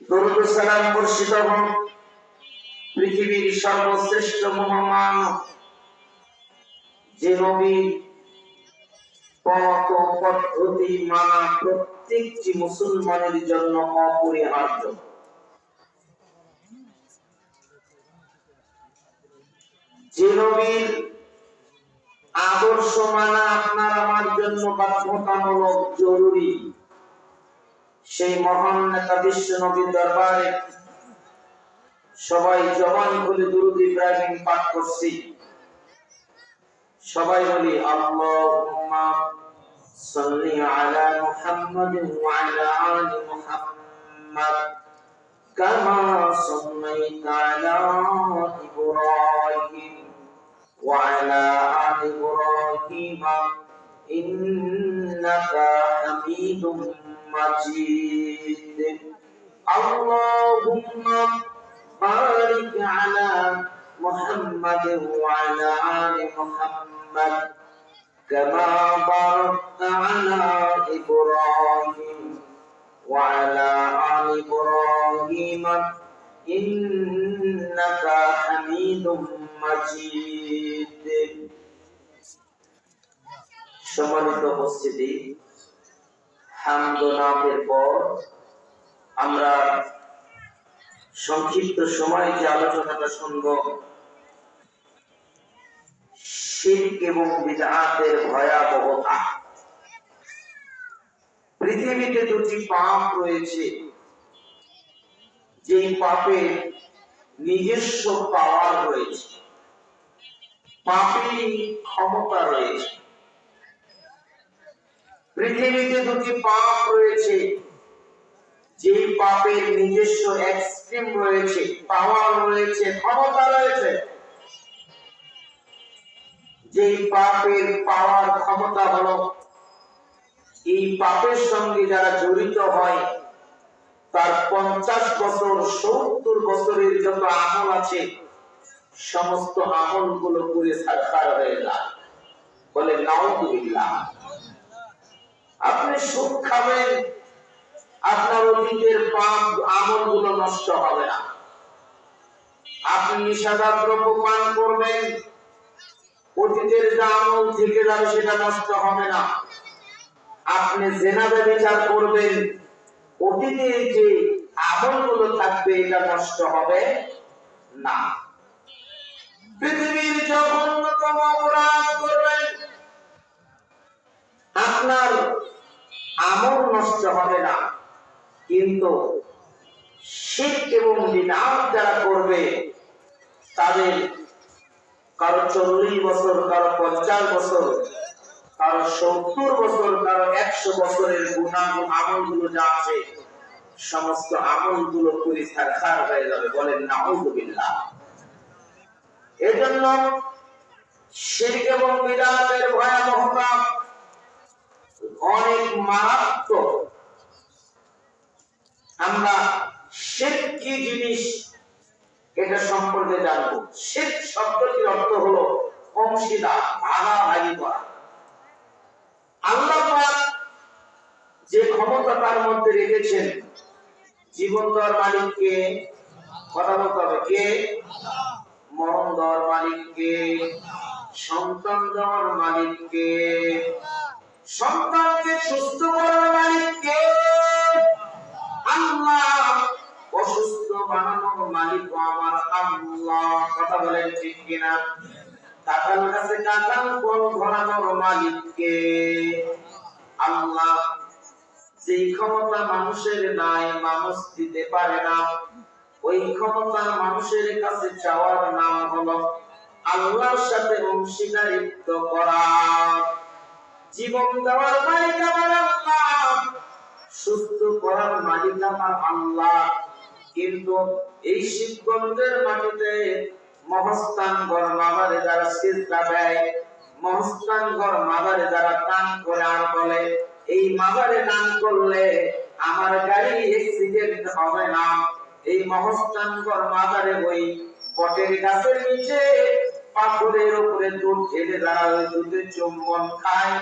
দরুদ ও সালাম বর্ষিত হোক পৃথিবীর সর্বশ্রেষ্ঠ মহান যে নবীর পথ ও পদ্ধতি মানা প্রত্যেকটি মুসলমানের জন্য অপরিহার্য। যে নবীর আদর্শ মানা আপনার আমার জন্য বাধ্যতামূলক, জরুরি, সেই মহান নেতা বিশ্ব নবীর দরবারে সবাই জবান খুলে দুরূদ ইব্রাহিম পাঠ করছি। সবাই বলি আল্লাহুম্মা সাল্লি আলা মুহাম্মাদিন ওয়া আলা আলি মুহাম্মাদ কামা সাল্লাইতা আলা ইব্রাহিম ওয়া আলা আলি ইব্রাহিম ইন্নাকা হামিদুম মাজিদ। আল্লাহুম্মা বারিক আলা محمد وعلى آل محمد كما باركت على إبراهيم وعلى آل إبراهيم إنك حميد مجيد। সম্মানিত উপস্থিতি, হামদ ও নাতের পর আমরা সংক্ষিপ্ত সময়ে যে আলোচনাটা শুনব, শিরক এবং বিদআতের ভয়াবহতা। পৃথিবীতে দুটি পাপ রয়েছে, যেই পাপের নিজস্ব পাওয়ার রয়েছে, পাপের ক্ষমতা রয়েছে। পৃথিবীতে দুটি পাপ রয়েছে, যেই পাপের নিজস্ব এক্সট্রিম রয়েছে, পাওয়ার রয়েছে, ক্ষমতা রয়েছে। যেই পাপের পাওয়ার ক্ষমতা হলো, এই পাপের সঙ্গে যারা জড়িত হয় তার 50 বছর 70 বছরের যত আমল আছে সমস্ত আমলগুলো পুড়ে ছারখার হয়ে যায়। বলে নাউযুবিল্লাহ। আপনি সুদ খাবেন, আপনার অতীতের পাপ আমলগুলো নষ্ট হবে না। আপনি নিশাদার দ্রব্য পান করবেন, অতীতের যে আমল থেকে যাবে সেটা নষ্ট হবে না। আপনি জিনা ব্যভিচার করবেন, অতীতের যে আমলগুলো থাকবে এটা নষ্ট হবে না। পৃথিবীর জঘন্যতম অপরাধ করবেন, আপনার আমল নষ্ট হবে না। কিন্তু শিরক এবং বিদআত যারা করবে তাদের কারো 40 বছর, কারো 50 বছর, কারো 70 বছর, কারো 100 বছরের গুনাহ আমলগুলো যা আছে সমস্ত আমলগুলো পুরি ছারখার হয়ে যাবে। বলেন নাউযুবিল্লাহ। এজন্য শিরক এবং বিদআতের ভয়াবহতা অনেক মারাত্মক। আমরা শিরক কি জিনিস এটা সম্পর্কে জানবো। শিরক শব্দটির অর্থ হলো অংশীদার, ভাগাভাগি করা। আল্লাহ পাক যে ক্ষমতা তার মধ্যে রেখেছেন, জীবন দেওয়ার মালিক কে? কথা বলতে হবে, কে? মরণ দেওয়ার মালিক কে? সন্তান দেওয়ার মালিক কে? সন্তানকে সুস্থ করার মালিক কে? আল্লাহ। অসুস্থ বানানোর মালিক আমার আল্লাহ। কথা বলেন ঠিক কিনা? কাঁঠাল গাছে কাঁঠাল ফল ধরানোর মালিক কে? আল্লাহ। যেই ক্ষমতা মানুষের নাই, মানুষ দিতে পারে না, ওই ক্ষমতা মানুষের কাছে চাওয়ার নাম হলো আল্লাহর সাথে অংশীদারিত্ব করা। জীবন দেওয়ার মালিক আমার আল্লাহ, সুস্থ করার মালিক আমার আল্লাহ। কিন্তু এই শিবগঞ্জের মাটিতে মহস্থানগর মাজারে যারা সিজদা দেয়, মহস্থানগর মাজারে যারা দান করে আর বলে এই মাজারে দান করলে আমার গাড়ি অ্যাক্সিডেন্ট হবে না, এই মহস্থানগর মাজারে ওই বটের গাছের নিচে পাথরের উপরে দুধ ঢেলে যারা ওই দুধের চুম্বন খায়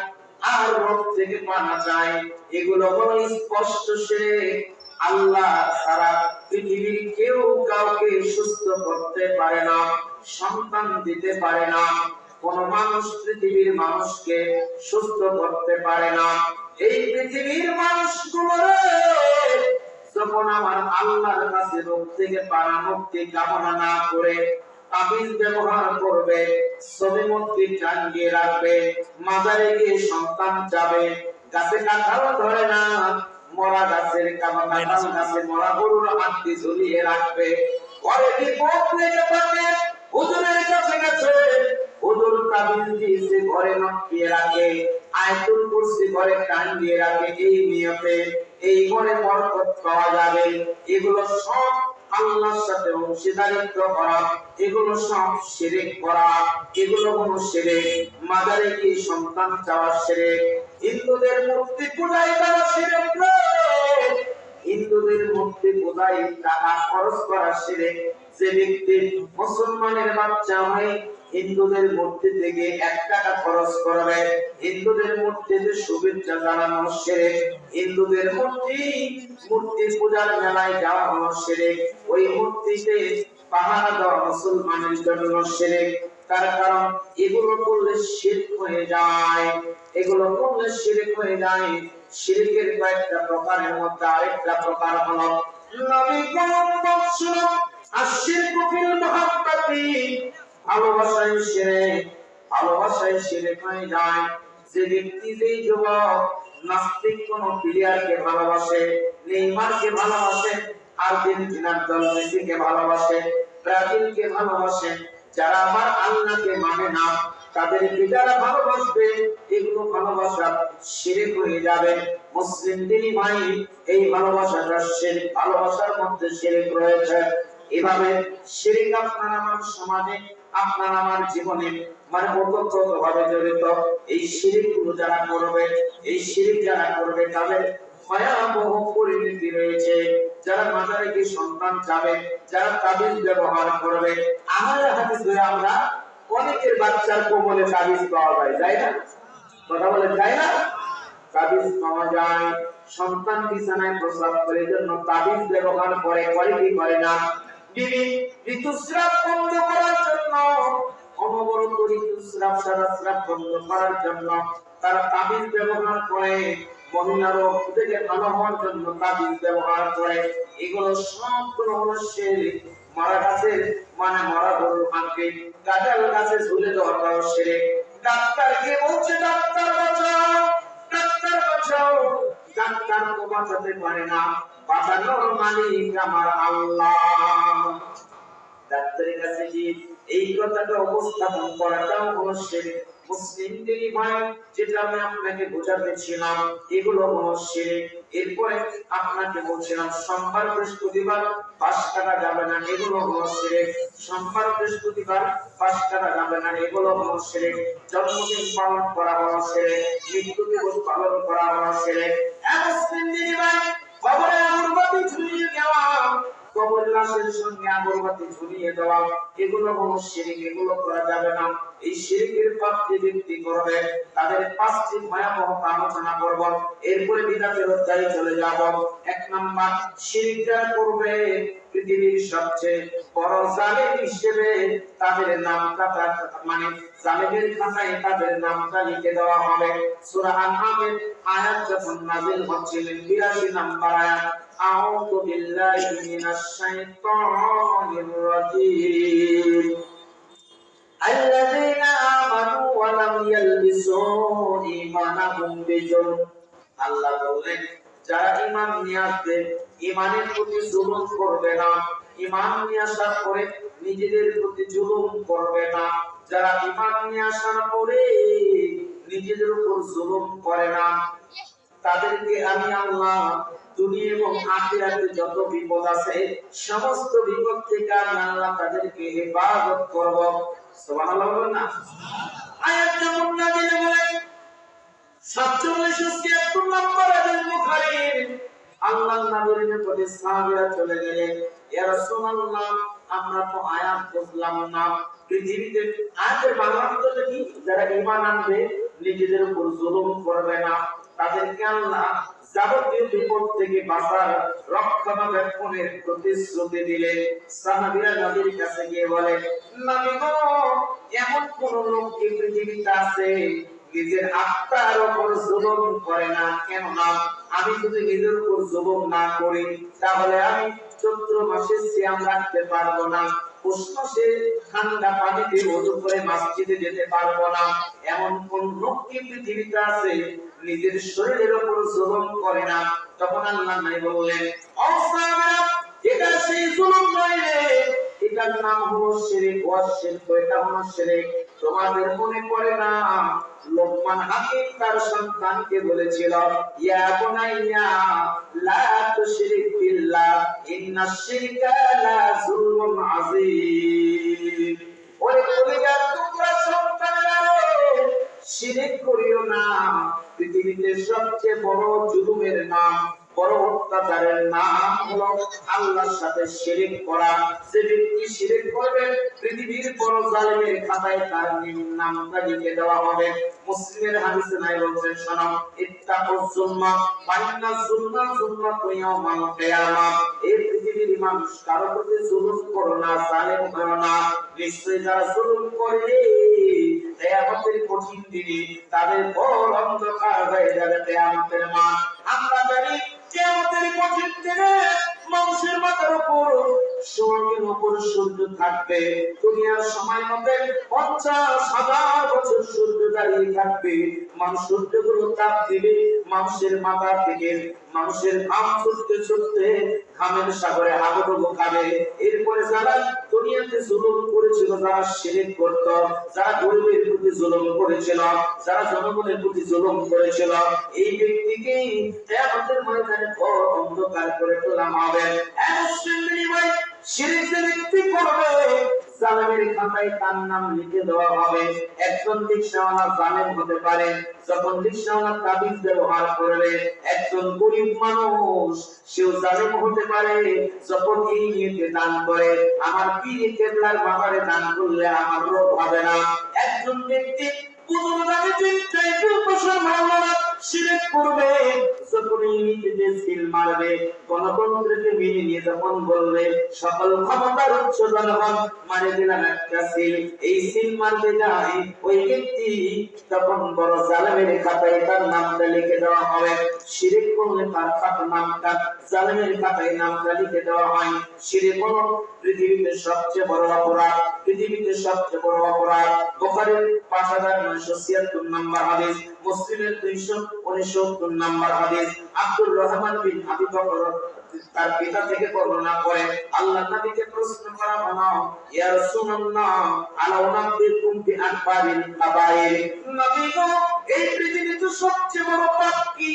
আর রোগ থেকে পানা চায়, এগুলো হলো স্পষ্ট শিরক। আল্লাহ ছাড়া পৃথিবীর কেউ কাউকে সুস্থ করতে পারে না, সন্তান দিতে পারে না। কোন মানুষ পৃথিবীর মানুষকে সুস্থ করতে পারে না। এই পৃথিবীর মানুষগুলো যখন আমার আল্লাহর কাছে রোগ থেকে পানা মুক্তি কামনা না করে তাবিজ ব্যবহার করবে, ছবি মূর্তি টাঙিয়ে রাখবে, মাজারে গিয়ে সন্তান যাবে, গাছে কাঁঠাল ধরে না, মরা গাছের কাঁঠাল গাছে মরা গরুর হাতটি ঝুলিয়ে রাখবে, পরে বিপদ লেগে থাকে, হুজুরের কাছে গেছে, হুজুর তাবিজ দিয়েছে ঘরে নকিয়ে রাখে, আয়াতুল কুরসি ঘরে টাঙিয়ে রাখে, এই নিয়তে এই ঘরে বরকত পাওয়া যাবে। এগুলো সব আল্লাহর সাথে অংশীদারিত্ব করা, এগুলো সব শিরক করা, এগুলো কোন শিরক। মাজারে কি সন্তান চাওয়া শিরক, হিন্দুদের মূর্তি পূজায় করা শিরক নয়, হিন্দুদের মূর্তি পূজায় টাকা খরচ করা শিরক। যে ব্যক্তি মুসলমানের বাচ্চা হয়ে হিন্দুদের মূর্তি থেকে 1 টাকা খরচ করবে, হিন্দুদের মূর্তিতে শুভেচ্ছা জানানো শিরক। হিন্দুদের মূর্তি পূজার মেলায় যাওয়া হলো শিরক। ওই মূর্তিতে পাহারা দেওয়া মুসলমানের জন্য শিরক। তার কারণ এগুলো করলে শিরক হয়ে যায়, এগুলো করলে শিরক হয়ে যায়। শিরকের কয়েকটা প্রকারের মধ্যে আরেকটা প্রকার হলো নবী করিম বলেছেন আশিরকু ফিল মুহাব্বাতি, ভালোবাসায় শিরক, ভালোবাসায় শিরক হয়ে যায়। যে ব্যক্তি, যেই যুবক নাস্তিক কোন প্লেয়ারকে ভালোবাসে, নেইমারকে ভালোবাসে, আর্জেন্টিনার দল মেসিকে ভালোবাসে, ব্রাজিলকে ভালোবাসে, যারা আমার আল্লাহকে মানে না তাদেরকে যারা ভালোবাসবে, এগুলো ভালোবাসা শিরক হয়ে যাবে। মুসলিম দিনী ভাই, এই ভালোবাসাটা শিরক, ভালোবাসার মধ্যে শিরক রয়েছে। এভাবে শিরক আপনার আমার সমাজে, আপনার আমার জীবনে মানে ওতপ্রোতভাবে জড়িত। এই শিরকগুলো যারা করবে, এই শিরক যারা করবে তাদের ভয়াবহ পরিণতি রয়েছে। যারা মাজারে গিয়ে সন্তান চাবে, যারা তাবিজ ব্যবহার করবে, আমাদের হাতে ধরে আমরা অনেকের বাচ্চার কোমলে তাবিজ পাওয়া যায়, যায় না? কথা বলে যায় না? তাবিজ পাওয়া যায়। সন্তান বিছানায় প্রস্রাব করে জন্য তাবিজ ব্যবহার করে, করে কি করে না? বিবি ঋতুস্রাব বন্ধ করার জন্য, অনবরত ঋতুস্রাব সারাস্রাব বন্ধ করার জন্য তারা তাবিজ ব্যবহার করে। মহিলা রোগ থেকে ভালো হওয়ার জন্য তাবিজ ব্যবহার করে। এগুলো সবগুলো হলো শিরক। মারা গাছের মানে মরা গরুর হাঁটকে কাঁঠাল গাছে ঝুলে দেওয়াটাও শিরক। ডাক্তার কে বলছে ডাক্তার বাঁচাও, ডাক্তার বাঁচাও, ডাক্তার তো বাঁচাতে পারে না, বাঁচানোর মালিক আমার আল্লাহ। ডাক্তারের কাছে গিয়ে এই কথাটা উপস্থাপন করাটাও হলো শিরক। মুসলিম দিনী ভাই, যেটা আমি আপনাকে বোঝাতেছিলাম এগুলো হলো শিরক। এরপরে আপনাকে বলছিলাম সোমবার বৃহস্পতিবার পাশ কাটা যাবে না, এগুলো হলো শিরক। সোমবার বৃহস্পতিবার পাশ কাটা যাবে না, এগুলো হলো শিরক। জন্মদিন পালন করা হলো শিরক, মৃত্যু দিবস পালন করা হলো শিরক। মুসলিম দিনী ভাই, কবরে আগরবাতি ঝুলিয়ে দেওয়া, কবর লাশের সঙ্গে আগরবাতি ঝুলিয়ে দেওয়া, এগুলো হলো শিরক, এগুলো করা যাবে না। এই শিরকের পাপ যে ব্যক্তি করবে তাদের 5টি ভয়াবহ আলোচনা করব, এরপরে বিদআতের অধ্যায়ে চলে যাব। 1 নাম্বার, শিরক যারা করবে পৃথিবীর সবচেয়ে বড় জালেম হিসেবে তাদের নামটা মানে জালেমের খাতায় তাদের নামটা লিখে দেওয়া হবে। সূরা আনআমের আয়াত যখন নাযিল হচ্ছিলেন 82 নাম্বার আয়াত, আউযু বিল্লাহি মিনাশ শাইতানির রাজীম, আল্লাযীনা আমানু ওয়া লাম ইয়ালবিসু ঈমানাহুম বিজুলম। আল্লাহ বলেন যারা ঈমান নিয়ে আসবে, ঈমানের প্রতি জুলুম করবে না, ঈমান নিয়ে আসার পরে নিজেদের প্রতি জুলুম করবে না, যারা ঈমান নিয়ে আসার পরে নিজেদের উপর জুলুম করে না, তাদেরকে আমি আল্লাহ দুনিয়া এবং আখিরাতে যত বিপদ আছে সমস্ত বিপদ থেকে আমি আল্লাহ তাদেরকে হেফাজত করব। সুবহানাল্লাহ বলেন না? আয়াত যখন নাযিল হলেন 47-76 নম্বর হাদিস বুখারীর, আল্লাহর নবীর নিকটে সাহাবীরা চলে গেলেন, ইয়া রাসূলুল্লাহ আমরা তো আয়াত বুঝলাম না, পৃথিবীতে আয়াতের বাংলা অর্থটা কি? যারা ঈমান আনবে নিজেদের উপর জুলুম করবে না, তাদেরকে আল্লাহ যাবতীয় বিপদ থেকে বাঁচার রক্ষণাবেক্ষণের প্রতিশ্রুতি দিলে সাহাবীরা নবীর কাছে গিয়ে বলে, নবী গো, এমন কোন লোক কি পৃথিবীতে আছে নিজের আত্মার উপর জুলুম করে না? কেননা আমি যদি নিজের উপর জুলুম না করি তাহলে আমি চৈত্র মাসে সিয়াম রাখতে পারবো না, পৌষ মাসে ঠান্ডা পানিতে ওযু করে মসজিদে যেতে পারবো না। এমন কোন লোক কি পৃথিবীতে আছে নিজের শরীরের উপর জুলুম করে না? তখন আল্লাহ নবী বললেন, ও সাহাবারা, এটা সেই জুলুম নয় রে, এটার নাম হলো শিরক। ওয়াশিরক, এটা হলো শিরক। তোমাদের মনে পড়ে না লোকমান হাকিম তার সন্তানকে বলেছিল, ইয়া বুনাইয়া লা তুশরিক বিল্লাহ ইন্নাশ শিরকা লা যুলমুন আযীম। ওরে কলিজার টুকরা সন্তানেরা, শিরক করিও না। পৃথিবীতে সবচেয়ে বড় জুলুমের নাম, বড় অত্যাচারের নাম হলো আল্লাহর সাথে শিরক করা। যে ব্যক্তি শিরক করবে পৃথিবীর বড় জালেমের খাতায় তার নামটা লিখে দেওয়া হবে। মুসলিমের হাদিসে নাই বলছেন, শোনো, ইত্তাকুজ যুলমা ফাইন্না যুলমা যুলমাতু ইয়াউমাল কিয়ামা। এই পৃথিবীর মানুষ কারো প্রতি জুলুম করো না, জালেম করো না। নিশ্চয়ই যারা জুলুম করে কিয়ামতের কঠিন দিনে তাদের ঘোর অন্ধকার হয়ে যাবে কিয়ামতের মাঠ। আমরা জানি কিয়ামতের কঠিন দিনে মানুষের মাথার উপর সূর্যের উপর সূর্য থাকবে। দুনিয়ার সময় মতে 50,000 বছর সূর্য দাঁড়িয়ে থাকবে। মানুষ সূর্যগুলো তাপ দিবে মানুষের মাথা থেকে, মানুষের ঘাম ছুটতে ছুটতে ঘামের সাগরে হাবুডুবু খাবে। এরপরে যারা দুনিয়াতে জুলুম করেছিল, যারা শিরক করত, যারা গরিবের প্রতি জুলুম করেছিল, যারা জনগণের প্রতি জুলুম করেছিল, এই ব্যক্তিকে কিয়ামতের ময়দানে বড় অন্ধকার করে তোলা হবে। শিরক যে ব্যক্তি করবে জালেমের খাতায় তার নাম লিখে দেওয়া হবে। একজন রিকশাওয়ালা জালেম হতে পারে, যখন রিকশাওয়ালা তাবিজ ব্যবহার করবে। একজন গরিব মানুষ সেও জালেম হতে পারে, যখন এই নিয়তে দান করে, আমার পীর কেবলার মাজারে দান করলে আমার রোগ হবে না। একজন ব্যক্তি পুনরায় চিন্তায় বসে ভালো না শিরক করবে, যখন এই নীতিতে সিল মারবে, গণতন্ত্রকে মেনে নিয়ে যখন বলবে সকল ক্ষমতার উচ্চ জনগণ মানে দিলাম একটা সিল, এই সিল মারবে যায় ওই ব্যক্তি, তখন বড় জালেমের খাতায় তার নামটা লিখে দেওয়া হবে। শিরক করলে তার নামটা জালেমের খাতায় নামটা লিখে দেওয়া হয়। শিরক হলো পৃথিবীতে সবচেয়ে বড় অপরাধ, পৃথিবীতে সবচেয়ে বড় অপরাধ। বুখারীর 5976 নম্বর হাদিস, মুসলিমের 269 নম্বর হাদিস। আব্দুর রহমান বিন আবি বকর তার পিতা থেকে বর্ণনা করে, আল্লাহর নবীকে প্রশ্ন করা হলো, ইয়া রাসূলুল্লাহ আলা উনাব্বিকুম বিআকবারিল কাবাইর। নবী গো, এই পৃথিবীতে সবচেয়ে বড় পাপ কি?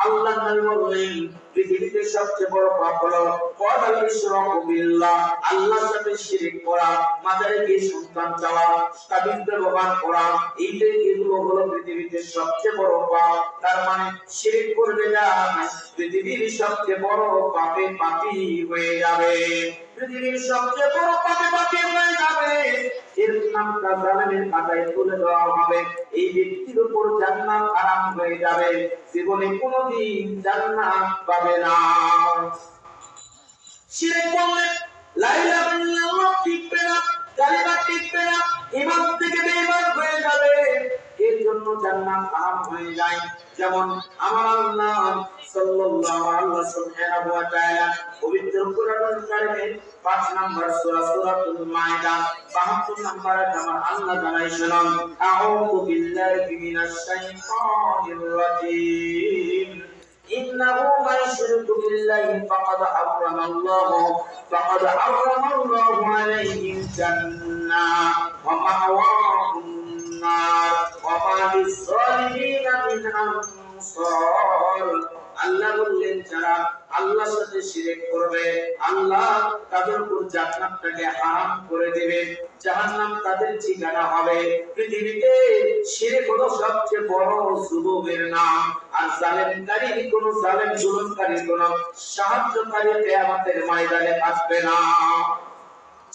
আল্লাহর নবী বললেন, পৃথিবীতে সবচেয়ে বড় পাপ হলো ওয়াদাল ইশরাকু বিল্লাহ, আল্লাহর সাথে শিরক করা, মাজারে গিয়ে সন্তান চাওয়া, তাবিজ ব্যবহার করা। এগুলো হলো পৃথিবীতে সবচেয়ে বড় পাপ। তার মানে শিরক করবে না পৃথিবীর সবচেয়ে বড় পাপে পাপী হয়ে যাবে, পৃথিবীর সবচেয়ে বড় পাপে পাপী হয়ে যাবে। এর নামটা জালেমের খাতায় তুলে দেওয়া হবে। এই ব্যক্তির উপর জান্নাত হারাম হয়ে যাবে, জীবনে কোনোদিন জান্নাত পাবে না। শিরক করলে লা ইলাহা ইল্লাল্লাহ টিকবে না, কালিমা টিকবে না, ঈমান থেকে বেঈমান হয়ে যাবে। এর জন্য জান্নাত হারাম হয়ে যায়। যেমন আমার আল্লাহ সাল্লাল্লাহু আলাইহি সুবহানাহু ওয়া তাআলা পবিত্র কোরআনুল কারীমের 5 নম্বর সূরা সূরাতুল মাইদা 72 নম্বর আয়াতে আমার আল্লাহ জানাই শুনুন, আউযু বিল্লাহি মিনাশ শাইতানির রাজীম। إنه من يشرك بالله فقد حرم الله عليه الجنة ومأواه النار وما للظالمين من أنصار। আল্লাহ বললেন, যারা আল্লাহর সাথে শিরক করবে আল্লাহ তাদের উপর জান্নাতটাকে হারাম করে দেবে, জাহান্নাম তাদের ঠিকানা হবে। পৃথিবীতে শিরক হলো সবচেয়ে বড় জুলুমের নাম। আর জালেমকারী কোন জালেম জুলুমকারী কোন সাহায্যকারী কিয়ামতের ময়দানে আসবে না,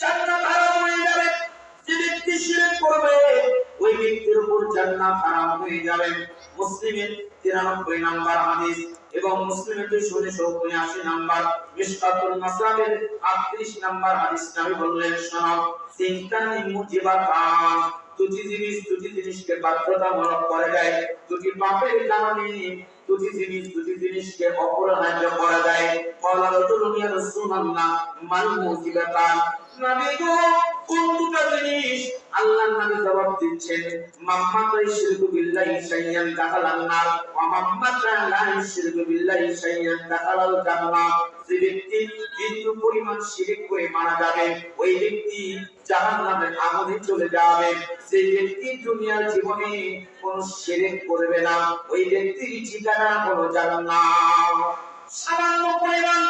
জান্নাত হারাম হয়ে যাবে। যে ব্যক্তি শিরক করবে ওই ব্যক্তির উপর জান্নাত হারাম হয়ে যাবে। মুসলিমের 93 নাম্বার হাদিস এবং মুসলিমের 279 নাম্বার, মিশকাতুল মাসাবির 38 নাম্বার হাদিস নবী বললেন শোনো, সিনতানি মুজিবাতান, দুটি জিনিসকে বাধ্যতামূলক করে দেয়, দুটি পাপের কারণে দুটি জিনিসকে অপরাহ্য করে দেয়। বলা রাসূলুল্লাহ ইয়া রাসূলুল্লাহ মাল মুজিবাতান, নবী গো কোন দুটো জিনিস? আল্লাহর নবী জবাব দিচ্ছেন, মাম্মাতা ইশরিকু বিল্লাহি শাইয়ান দাখালান নার ওয়া মাম্মাতা লা ইশরিকু বিল্লাহি শাইয়ান দাখালাল জান্নাহ। যে ব্যক্তি বিন্দু পরিমাণ শিরক করে মারা যাবে ওই ব্যক্তি জাহান্নামের আগুনে চলে যাবে। যে ব্যক্তি দুনিয়ার জীবনে কোনো শিরক করবে না ওই ব্যক্তির ঠিকানা হলো জান্নাত। সামান্য পরিমাণ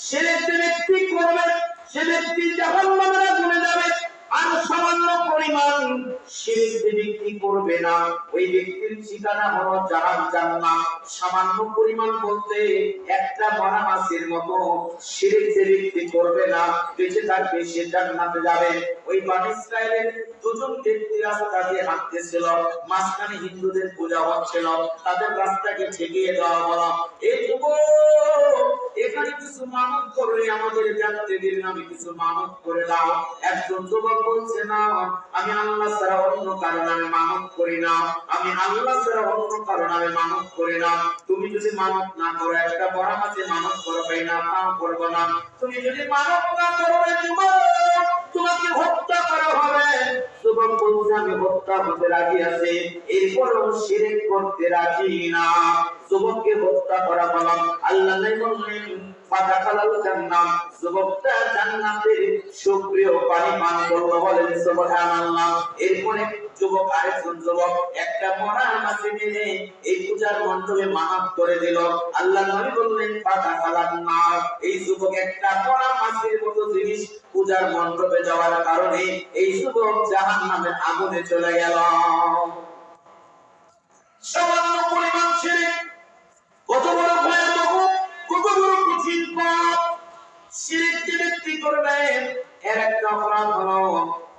শিরক যে ব্যক্তি করবে সে ব্যক্তি জাহান্নামের আগুনে যাবে, আর সামান্য পরিমাণ শিরক যে ব্যক্তি করবে না ওই ব্যক্তির ঠিকানা হলো জান্নাত। সামান্য পরিমাণ বলতে একটা মরা মাছের মতো শিরক যে ব্যক্তি করবে না বেঁচে থাকবে সে জান্নাতে যাবে। ওই বনী ইসরাইলের দুজন ব্যক্তি রাস্তা দিয়ে হাঁটতেছিল, মাঝখানে হিন্দুদের পূজা হচ্ছিল, তাদের রাস্তাকে ঠেকিয়ে দেওয়া হলো, এই যুবক এখানে কিছু মানত করে আমাদের জানতে দিন, আমি কিছু মানত করে দাও। একজন যুবক বলছে না, আমি আল্লাহ ছাড়া অন্য কারো নামে মানত করি না, আমি আল্লাহ ছাড়া অন্য কারো নামে মানত করি না। তুমি যদি মানত না করো, একটা বড় মাছে মানত করো ভাই না, তাও করবো না। তুমি যদি মানত না করো তোমাকে হত্যা করা হবে। যুবক বলছে আমি হত্যা হতে রাজি আছি, এরপরও শিরক করতে রাজি না। যুবককে হত্যা করা হলো, আল্লাহ বললেন ফাদাখালাল জান্নাত, যুবকটা জান্নাতের সুপ্রিয় পানি পান করলো, বলেন সুবহানাল্লাহ। এরপরে যুবক আরেকজন যুবক একটা মরা মাছ নিয়ে এই পূজার মণ্ডপে মানত করে দিল, আল্লাহ নবী বললেন ফাদাখালান নার, এই যুবক একটা মরা মাছের মতো জিনিস পূজার মণ্ডপে যাওয়ার কারণে এই যুবক জাহান্নামের আগুনে চলে গেল। সামান্য পরিমাণ শিরক কত বড় ভয়াবহ, কত বড় কঠিন পাপ। শিরক যে ব্যক্তি করবে এর একটা অপরাধ হলো,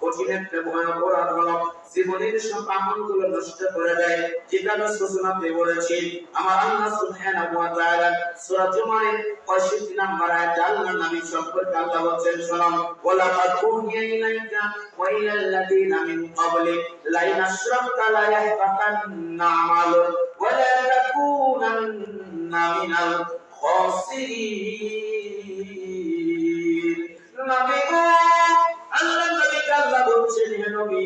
কঠিন একটা ভয়াবহ অপরাধ হলো জীবনের সব আমলগুলো নষ্ট করে দেয়। যেটা আমি সূচনাতে বলেছি, আমার আল্লাহ সুবহানাহু ওয়া তাআলা সূরা জুমারের 65 নম্বর আয়াতে আল্লাহ নবী সম্পর্কে আল্লাহ বলেন শোনো, ওয়ালা ফাকুহিয়া ইলাইকা ওয়া ইলাল্লাযিনা মিন ক্বাবলিক লা ইন আশরাকতা লা ইয়াহবাতান্না আমালুক ওয়া লা তাকুনান্না মিনাল খাসিরিন। নবী গো আল্লাহ নবীকে আল্লাহ বলছেন, হে নবী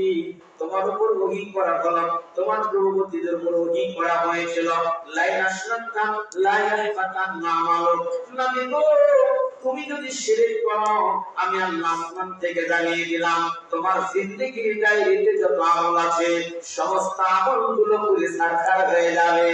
তোমার উপর ওহী করা হলো, তোমার পূর্ববর্তীদের উপর ওহী করা হয়েছিল, লা ইন আশরাকতা লা ইয়াহবাতান্না আমালুক। নবী গো তুমি যদি শিরক করো আমি আল্লাহ আসমান থেকে জানিয়ে দিলাম তোমার জিন্দেগির ডায়েরিতে যত আমল আছে সমস্ত আমলগুলো পুড়ে ছারখার হয়ে যাবে।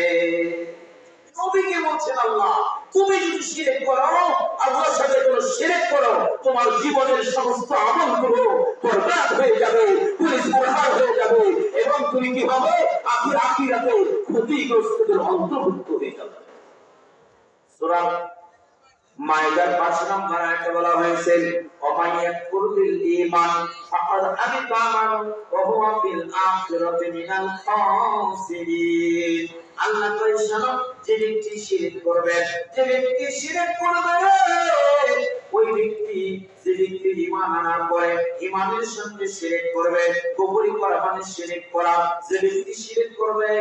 নবীকে বলছেন আল্লাহ তুমি যদি শিরক করো, আল্লাহর সাথে কোনো শিরক করো, তোমার জীবনের সমস্ত আমলগুলো বরবাদ হয়ে যাবে, পুড়ে ছারখার হয়ে যাবে এবং তুমি কি হবে আখিরাতে ক্ষতিগ্রস্তদের অন্তর্ভুক্ত হয়ে যাবে। সূরা মাইদার 5 নম্বর আয়াতে বলা হয়েছে ওয়ামাইয়াকুর বিল ঈমান ফাকাদ হাবিতা আমালু ওয়া হুয়া ফিল আখিরাতি মিনাল খাসিরিন। আল্লাহ কইছেন যে ব্যক্তি শিরক করবে, যে ব্যক্তি শিরক করবে ওই ব্যক্তি যে ব্যক্তি ঈমান আনার পরে ঈমানের সঙ্গে শিরক করবে, কুফরি করা মানে শিরক করা, যে ব্যক্তি শিরক করবে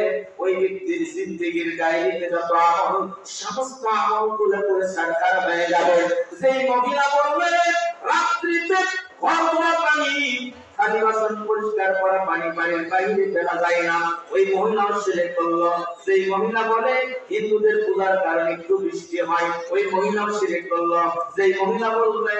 ওই ব্যক্তির জিন্দেগির ডায়েরিতে যত আমল সমস্ত আমলগুলো পুরো ছারখার হয়ে যাবে। যেই মহিলা বলবে রাত্রিতে ঘর ধোয়া পানি, খালি বাসন পরিষ্কার করা পানি বাড়ির বাইরে ফেলা যায় না, ওই মহিলাও শিরক করলো। যেই মহিলা বলে হিন্দুদের পূজার কারণে একটু বৃষ্টি হয়, ওই মহিলাও শিরক করলো। যেই মহিলা বলবে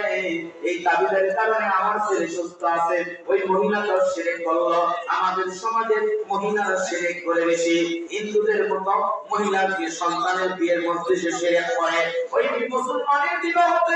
এই তাবিজের কারণে আমার ছেলে সুস্থ আছে, ওই মহিলাটাও শিরক করলো। আমাদের সমাজে মহিলারা শিরক করে বেশি, হিন্দুদের মতো মহিলার সন্তানের বিয়ের মধ্যে সে শিরক করে। ওই মুসলমানের বিবাহতে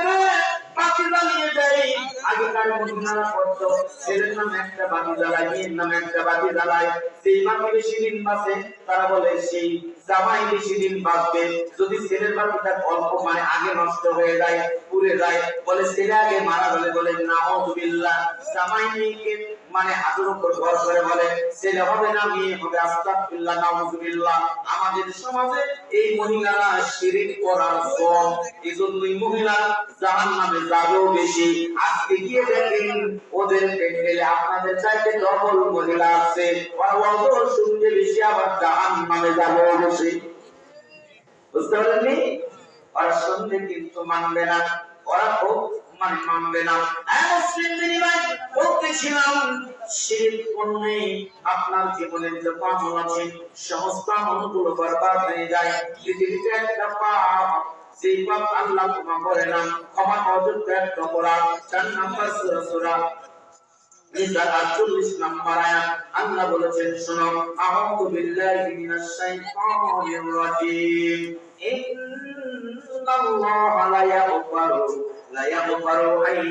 বাতি জ্বালিয়ে দেয়। আগেকার মহিলারা করতো ছেলের নামে একটা বাতি জ্বালায়, মেয়ের নামে একটা বাতি জ্বালায়, সেই বাতি বেশি দিন বাঁচে, তারা বলে সেই জামাই বেশি দিন বাঁচবে। যদি ছেলের বাতিটা অল্প মানে আগে নষ্ট হয়ে যায়, পুড়ে যায়, বলে ছেলে আগে মারা গেলে বলে নাউযুবিল্লাহ, জামাই মেয়েকে মানে হাতের উপর ভর করে বলে ছেলে হবে না মেয়ে হবে, আস্তাগফিরুল্লাহ নাউযুবিল্লাহ। আমাদের সমাজে এই মহিলারা শিরক করার কম, এজন্যই মহিলা জাহান্নামে যাবেও বেশি। আজকে গিয়ে দেখেন ওদের প্যান্ডেলে আপনাদের চাইতে ডবল মহিলা আছে, ওরা ওয়াজ শুনতে বেশি, আবার জাহান্নামে যাবেও বেশি। বুঝতে পারলেন? ওরা শুনলে কিন্তু মানবে না, ওরা মানবে না। মুসলিম ভাই বলতেছিলাম শিরক করলে আপনার জীবনের যে পাপ আছে সমস্ত আমলগুলো বরবাদ হয়ে যায়। পৃথিবীতে একটা পাপ, সেই পাপ আল্লাহ ক্ষমা করে না, ক্ষমা অযোগ্য একটা অপরাধ। 4 নম্বর সূরা নিসার 48 নম্বর আয়াত আল্লাহ বলেছেন, শোনো, আউযু বিল্লাহি মিনাশ শাইতানির রাজীম, ইন্নাল্লাহা লা ইয়াগফিরু